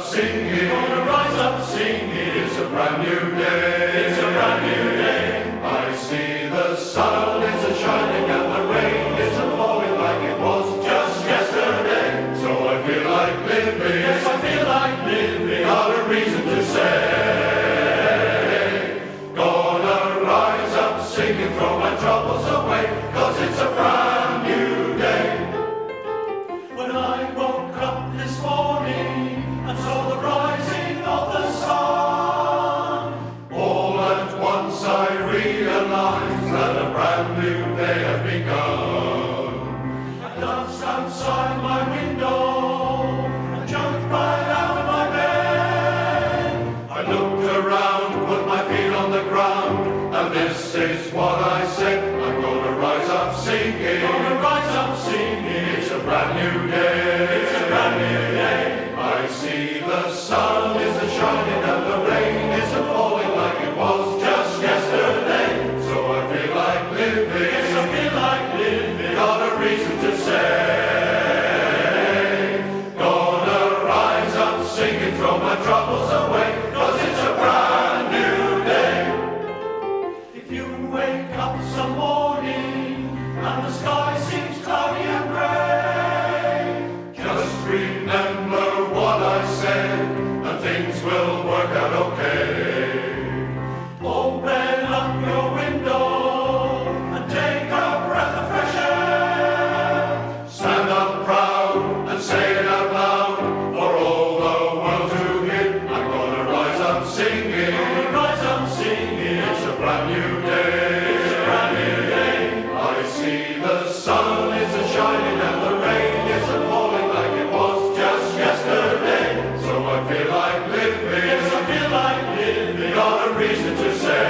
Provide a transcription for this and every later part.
singing. Gonna rise up singing. It's a brand new day. It's a brand new day. I see the sun is a shining and the rain isn't falling like it was just yesterday. So I feel like living. Yes, I feel like living. Not a reason to say. Gonna rise up singing, throw my troubles away, 'cause it's a brand new day. When I woke up this morning and saw the rising of the sun, all at once I realized that a brand new day had begun. I glanced outside my window and jumped right out of my bed. I looked around, put my feet on the ground, and this is what I said. I'm gonna rise up singing. Gonna rise up singing. It's a brand new day. It's a brand new day. I see the sun is a shining and the rain isn't falling like it was just yesterday. So I feel like living. Yes, I feel like living. Got a reason to say. Gonna rise up singing, throw my troubles away, 'cause it's a brand new day. If you wake up some morning and the sky seems cloudy and grey, just remember what I said and things will work out okay. Open up your window and take a breath of fresh air. Stand up proud and say it out loud for all the world to hear. I'm gonna rise up singing. Gonna rise up singing. It's a brand new day. It's a brand new day. I see the sun is a shining and the rain isn't falling like it was just yesterday. So I feel like living. Yes, I feel like living. Got a reason to say.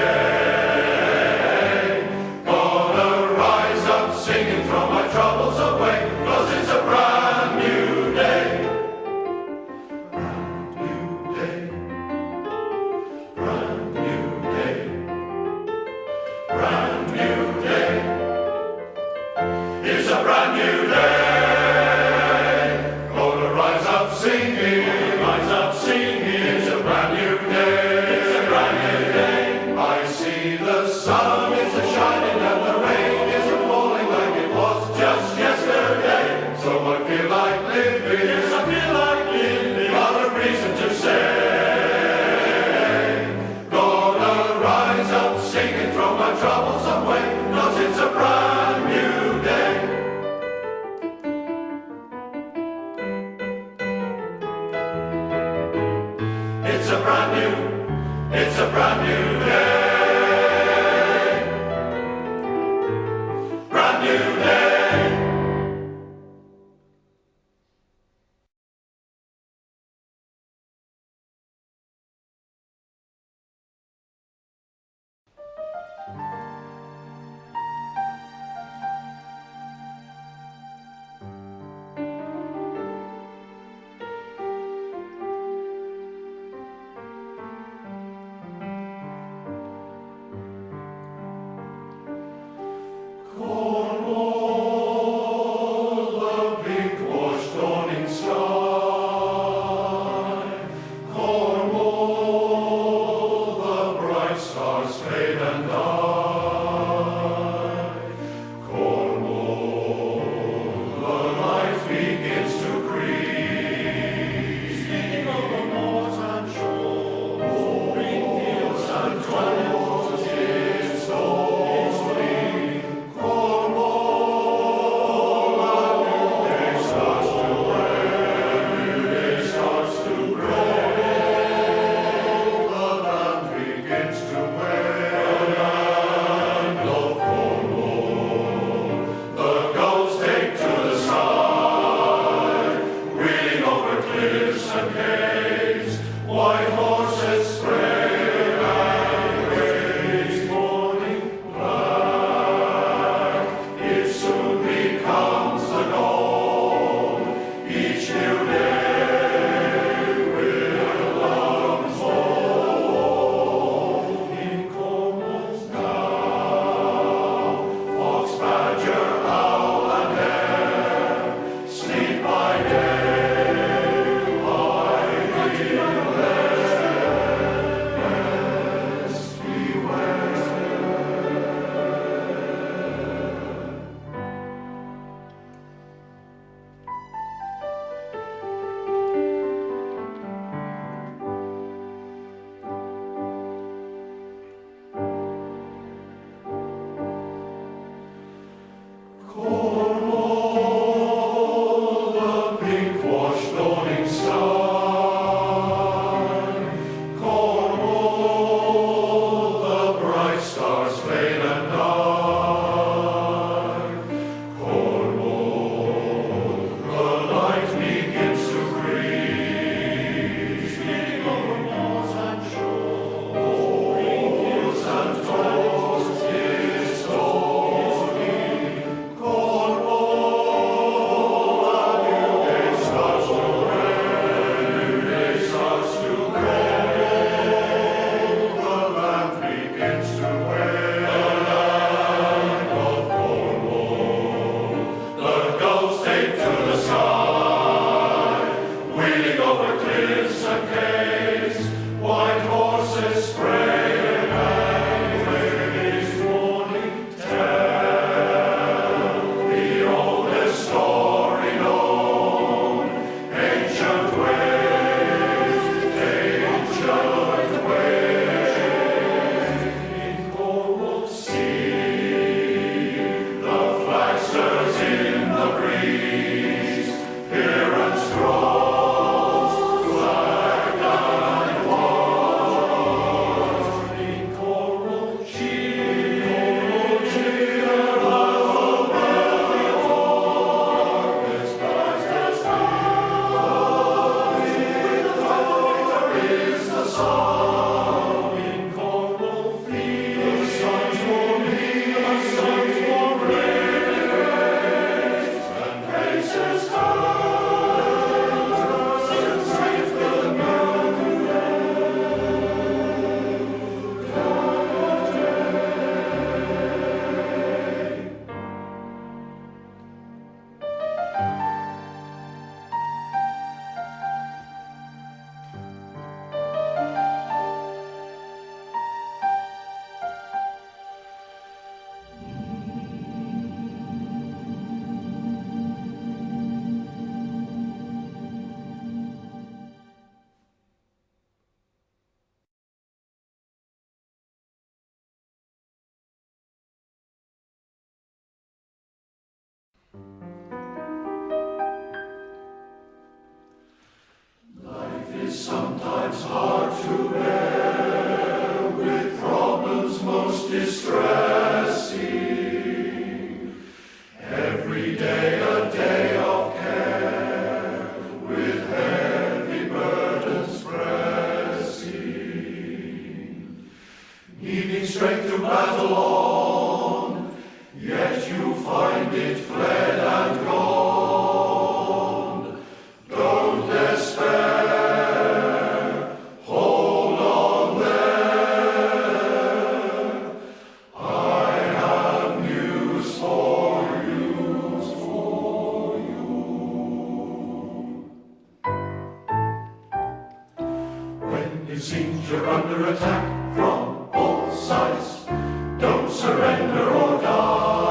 Gonna rise up singing, throw my troubles away, 'cause it's a brand new day. Brand new day. Brand new day. Brand new day. It's a brand new day. Gonna rise up singing. Rise up singing. It's a brand new day. It's a brand new day. I see the sun is a shining and the rain isn't falling like it was just yesterday. So I feel like living. Yes, I feel like living. Got a reason to say. Gonna rise up singing, throw my troubles away, 'cause it's a brand new day. It's a brand new, it's a brand new day. Brand new day. Life is sometimes hard to bear, with problems most distressing. Every day a day of care, with heavy burdens pressing. Needing strength to battle on, yet you find it fled and gone. Don't despair, hold on there. I have news for you. When it seems you're under attack from all sides, don't surrender or die.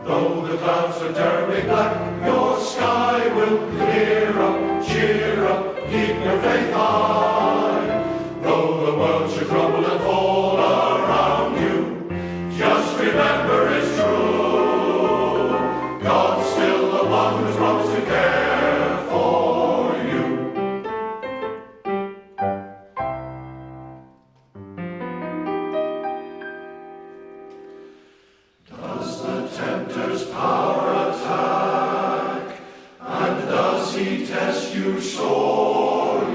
Though the clouds are terribly black, your sky will clear up. Cheer up, keep your faith high. Though the world should crumble and fall around you, just remember it's true. God's still the one who's promised to care for you. Does the tempter's power attack, and does he test you sorely?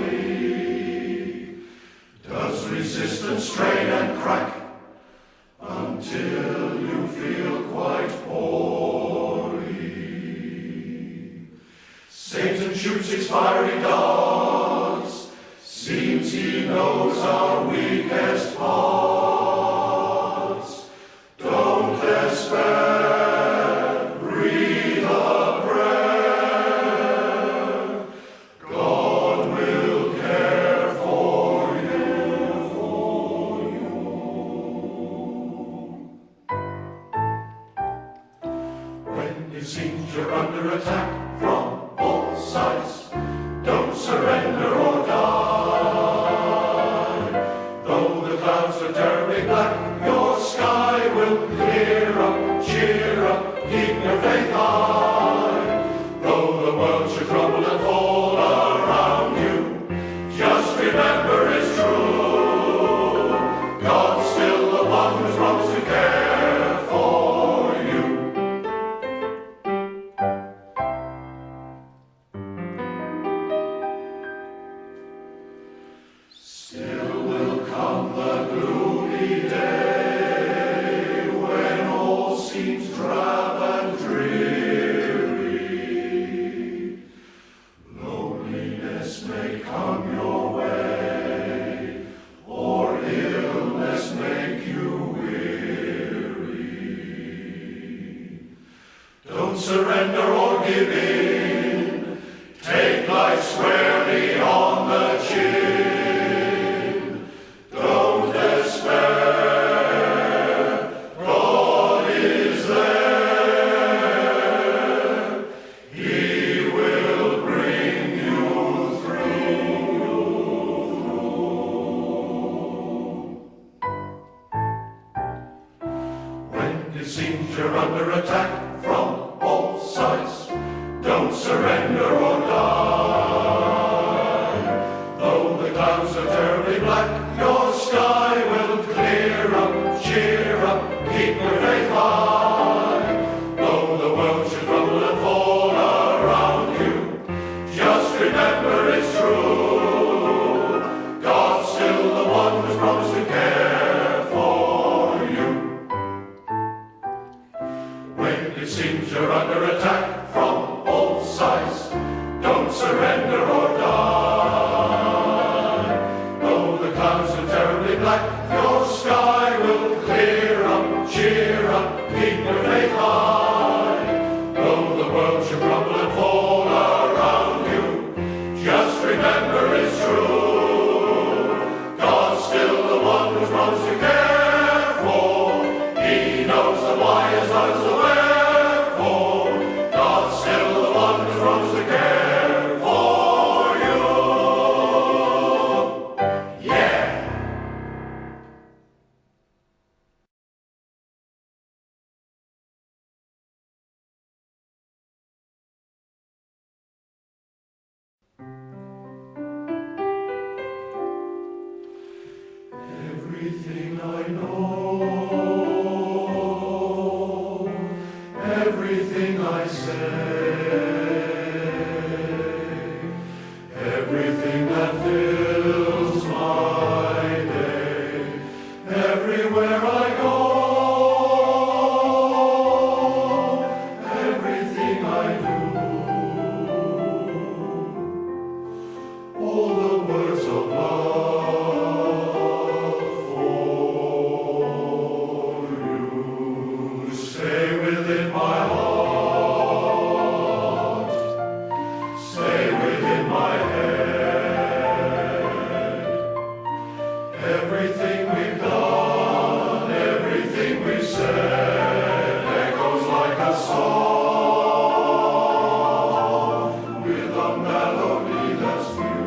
Does resistance strain and crack until you feel quite poorly? Satan shoots his fiery darts, seems he knows our weakest parts. Don't despair, breathe a prayer. God will care for you. When it seems you're under attack from all sides, don't surrender or die. Though the clouds are terribly black, your sky will clear up. Cheer up, keep your faith high. Though the world should crumble and fall around you, just remember it's true. God's still the one who's promised to care for you. Still will come the gloomy day, when all seems drab and dreary. Loneliness may come your way, or illness make you weary. Don't surrender or give in. Take life squarely on the chin. Don't despair. God is there. He will bring you through. When it seems you're under attack from all sides, don't surrender or die. Though the clouds are terribly black, your sky will clear up. Cheer up, keep your faith high. Though the world should crumble and fall around you, just remember it's true. God's still the one who's promised to care for you. When it seems you're under attack from all sides, don't surrender or die. Though the clouds are know, everything I say, everything that fills my day, everywhere I go, everything I do, all the words of love for you stay within my heart, stay within my head. Everything we've done, everything we've said, echoes like a song with a melody that's new.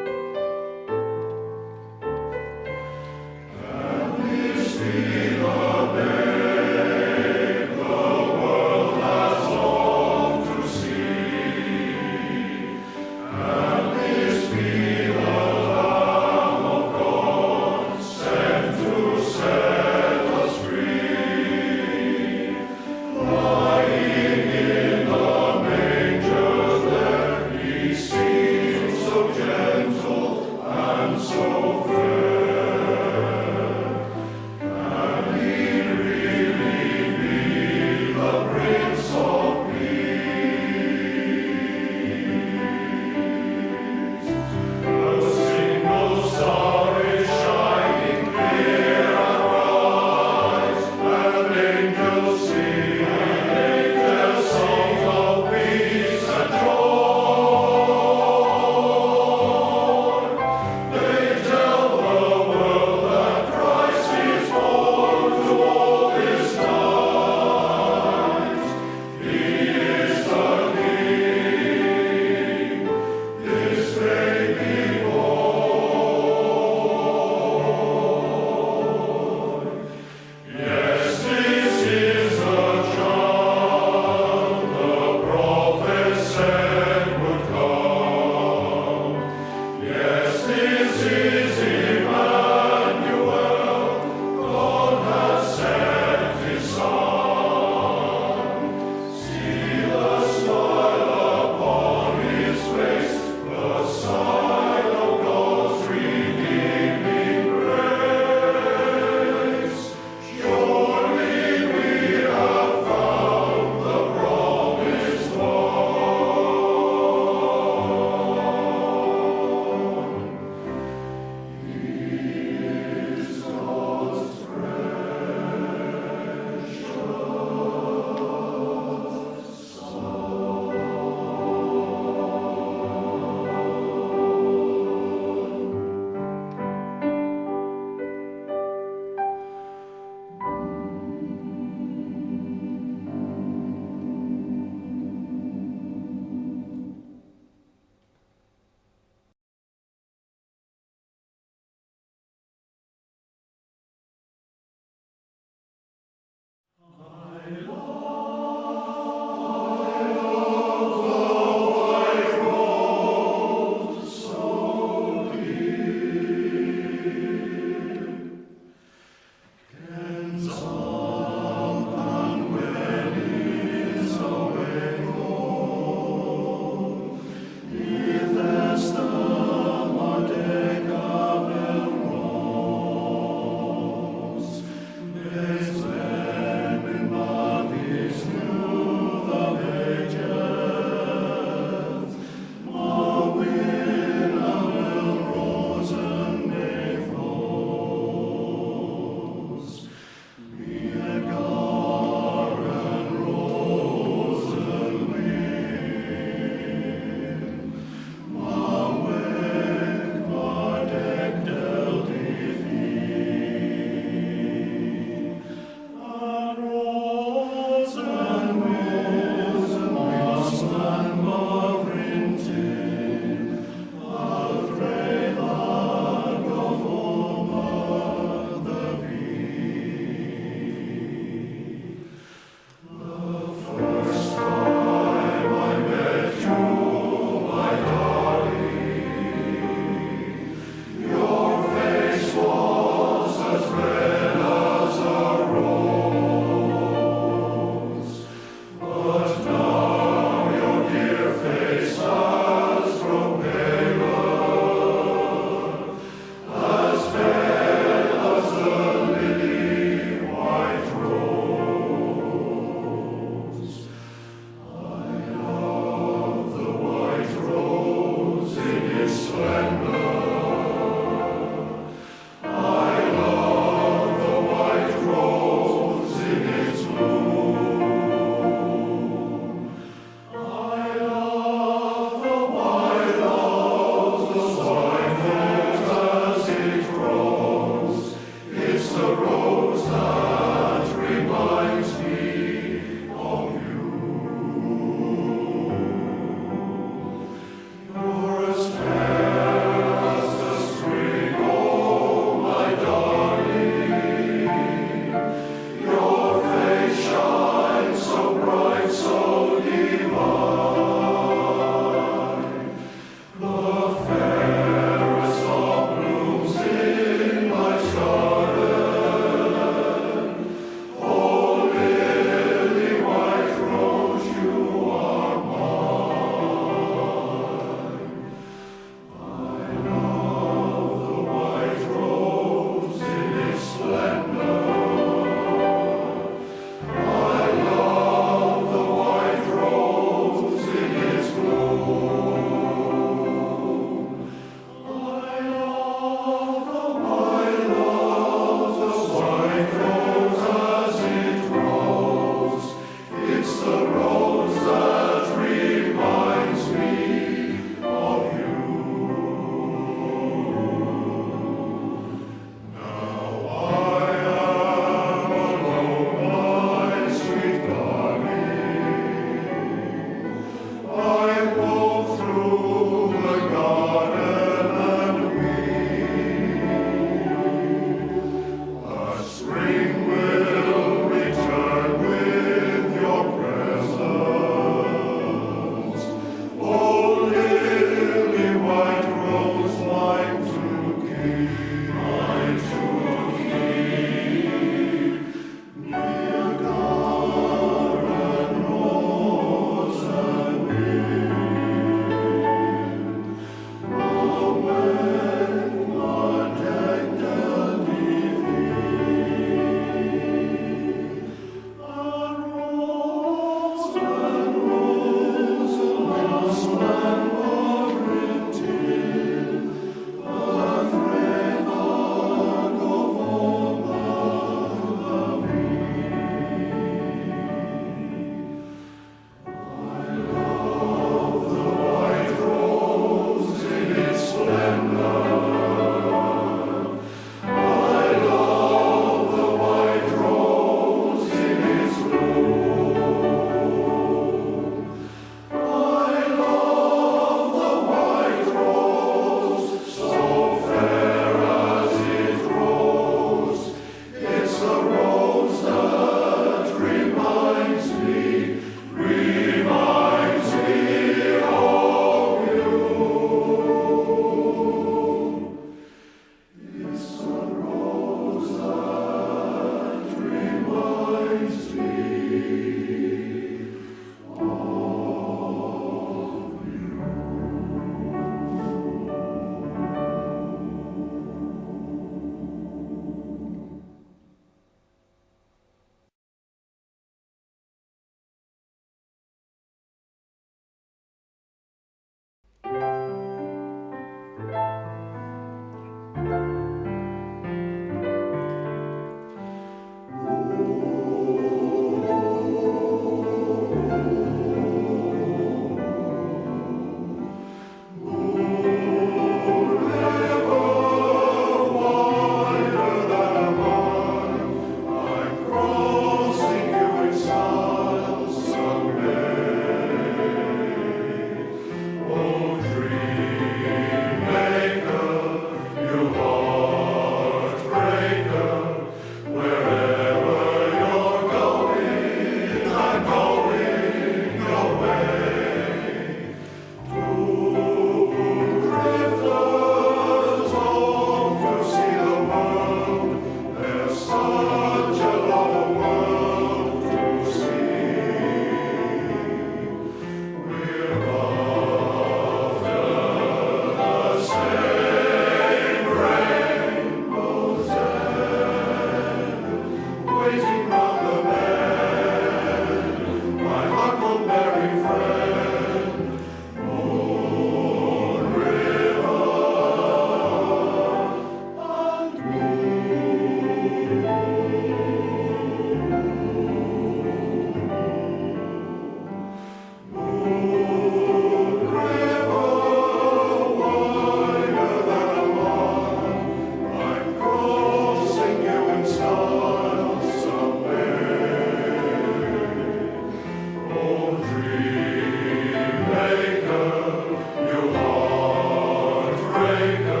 Jamaica.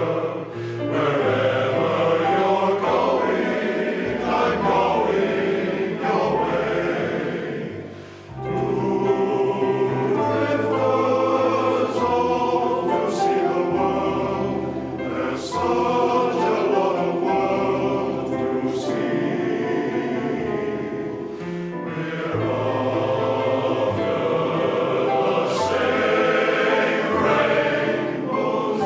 Wherever you're going, I'm going your way. To drifters off to see the world, there's such a lot of world to see. We're after the same rainbows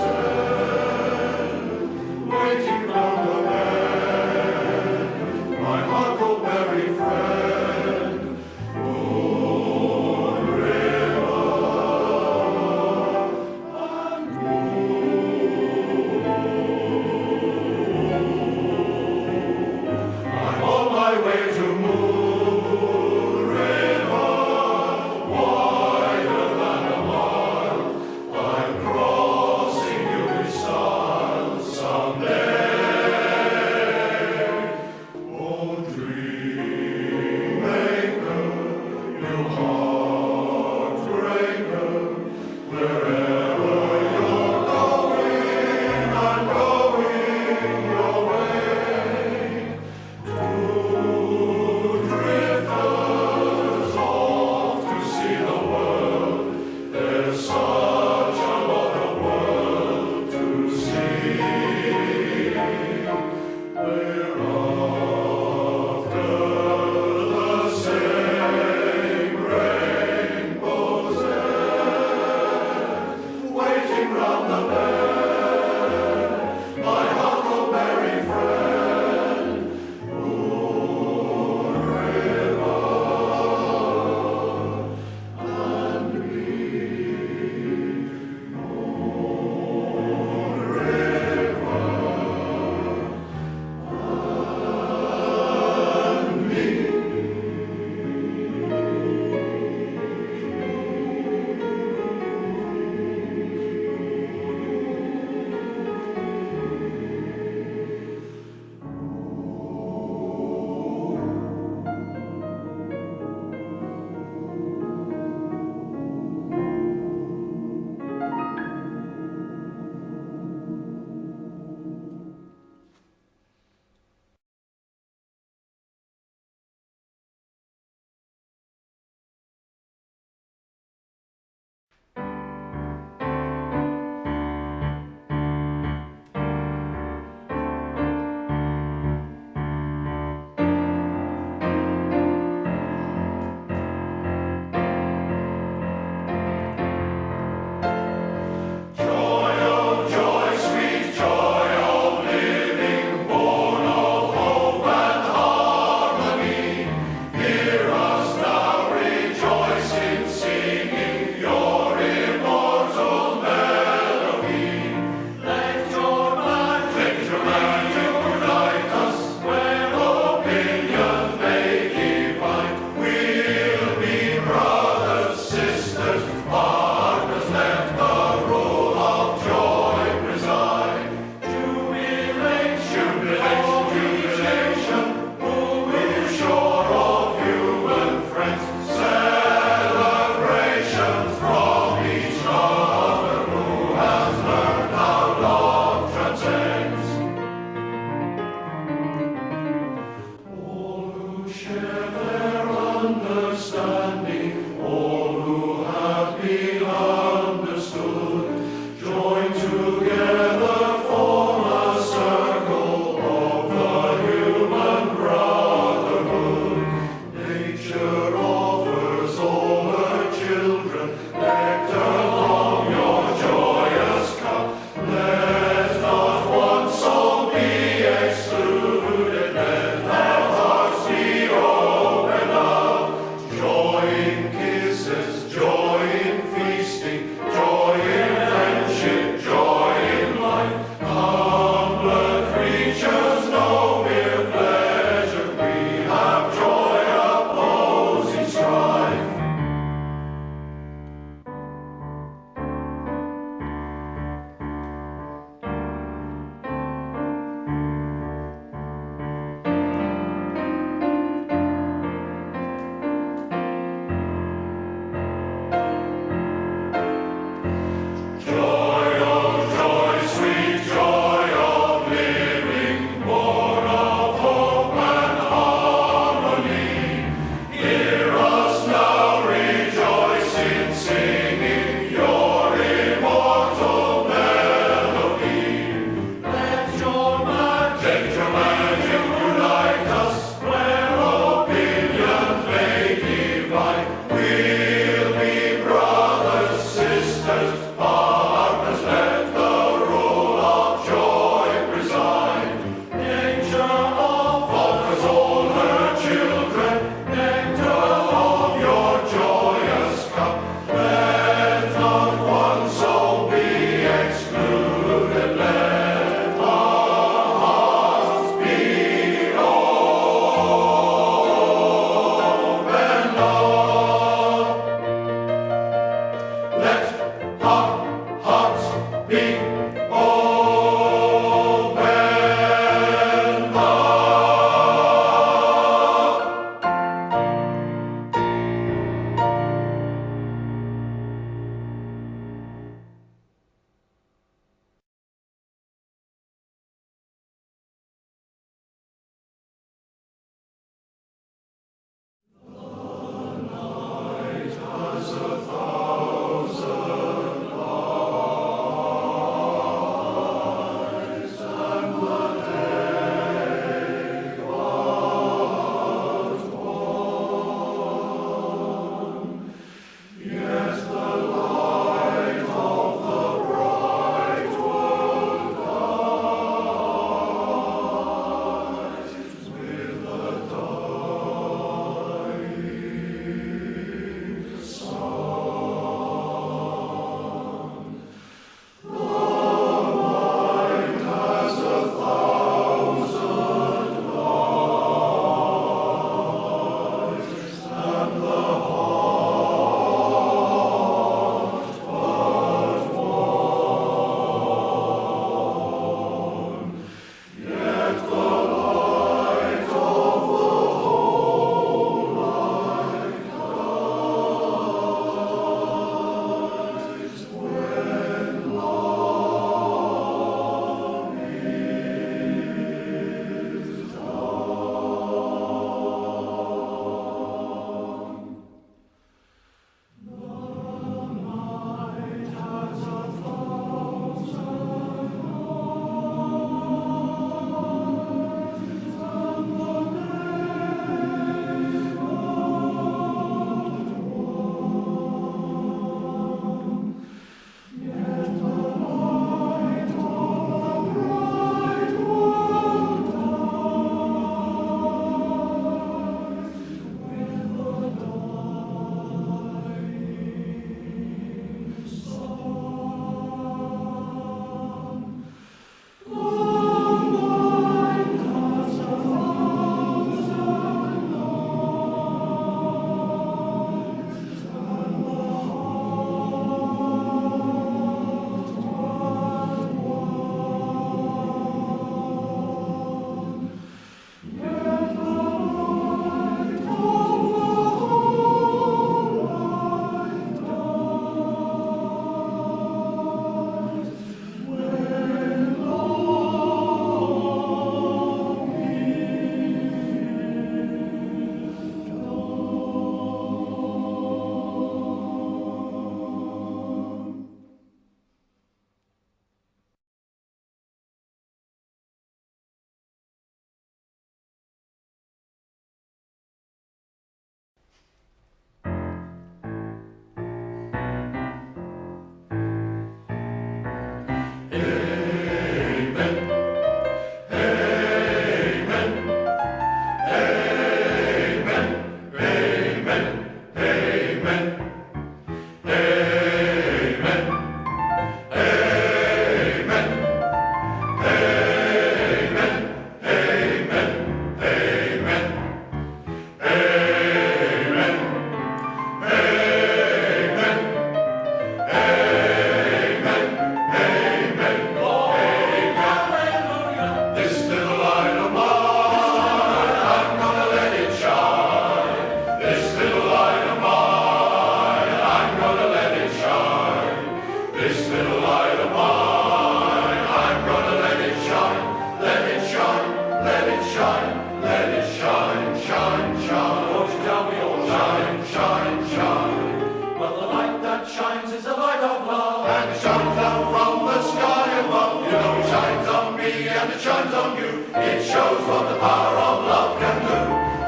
me and it shines on you. It shows what the power of love can do.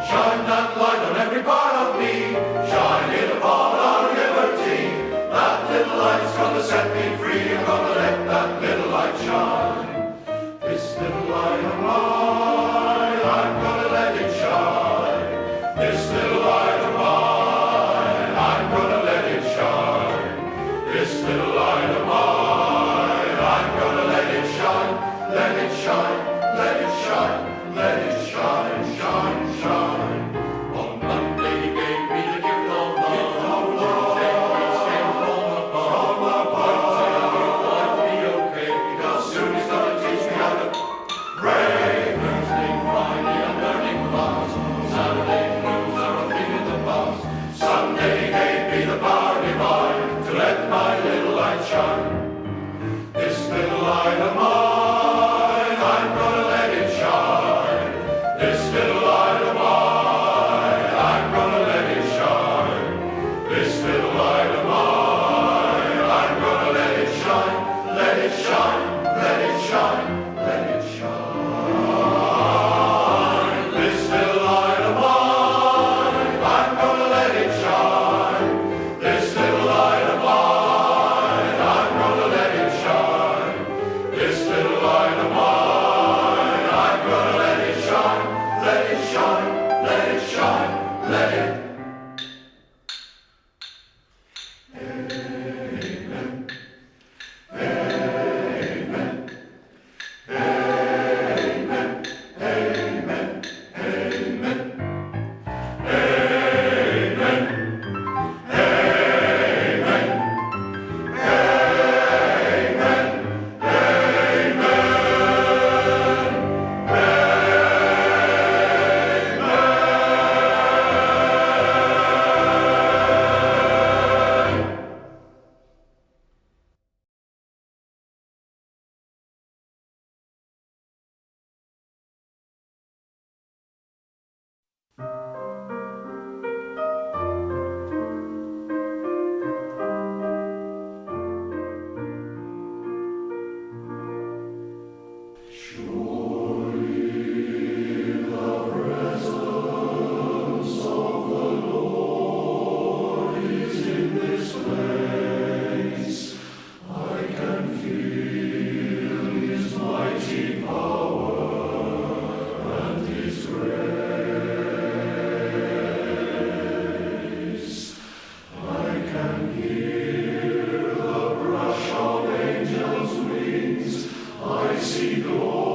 Shine that light on every part of me. Shine it upon our liberty. That little light's gonna set me free. I'm gonna let that little light shine. This little light of mine, I'm gonna let it shine. This little light of mine, I'm gonna let it shine. This little light of mine, I'm gonna let it shine. Let it shine, let it shine, let it shine, shine, shine. On Monday he gave me the gift of love. Tuesday he came from above. Wednesday it might be okay, because soon he's gonna teach me how to pray. Thursday, Friday I'm learning fast. Saturday blues are a thing in the past. Sunday he gave me the power divine to let my little light shine. This little light of mine, I'm gonna let it shine. This little light of mine, I'm gonna let it shine. This little light of mine, I'm gonna let it shine. Let it shine, let it shine, let it shine. This little light of mine, I'm gonna let it shine. This little light of mine, I'm gonna let it shine. This little light of mine, I'm gonna let it shine. Let it shine, let it shine, let it. See glory.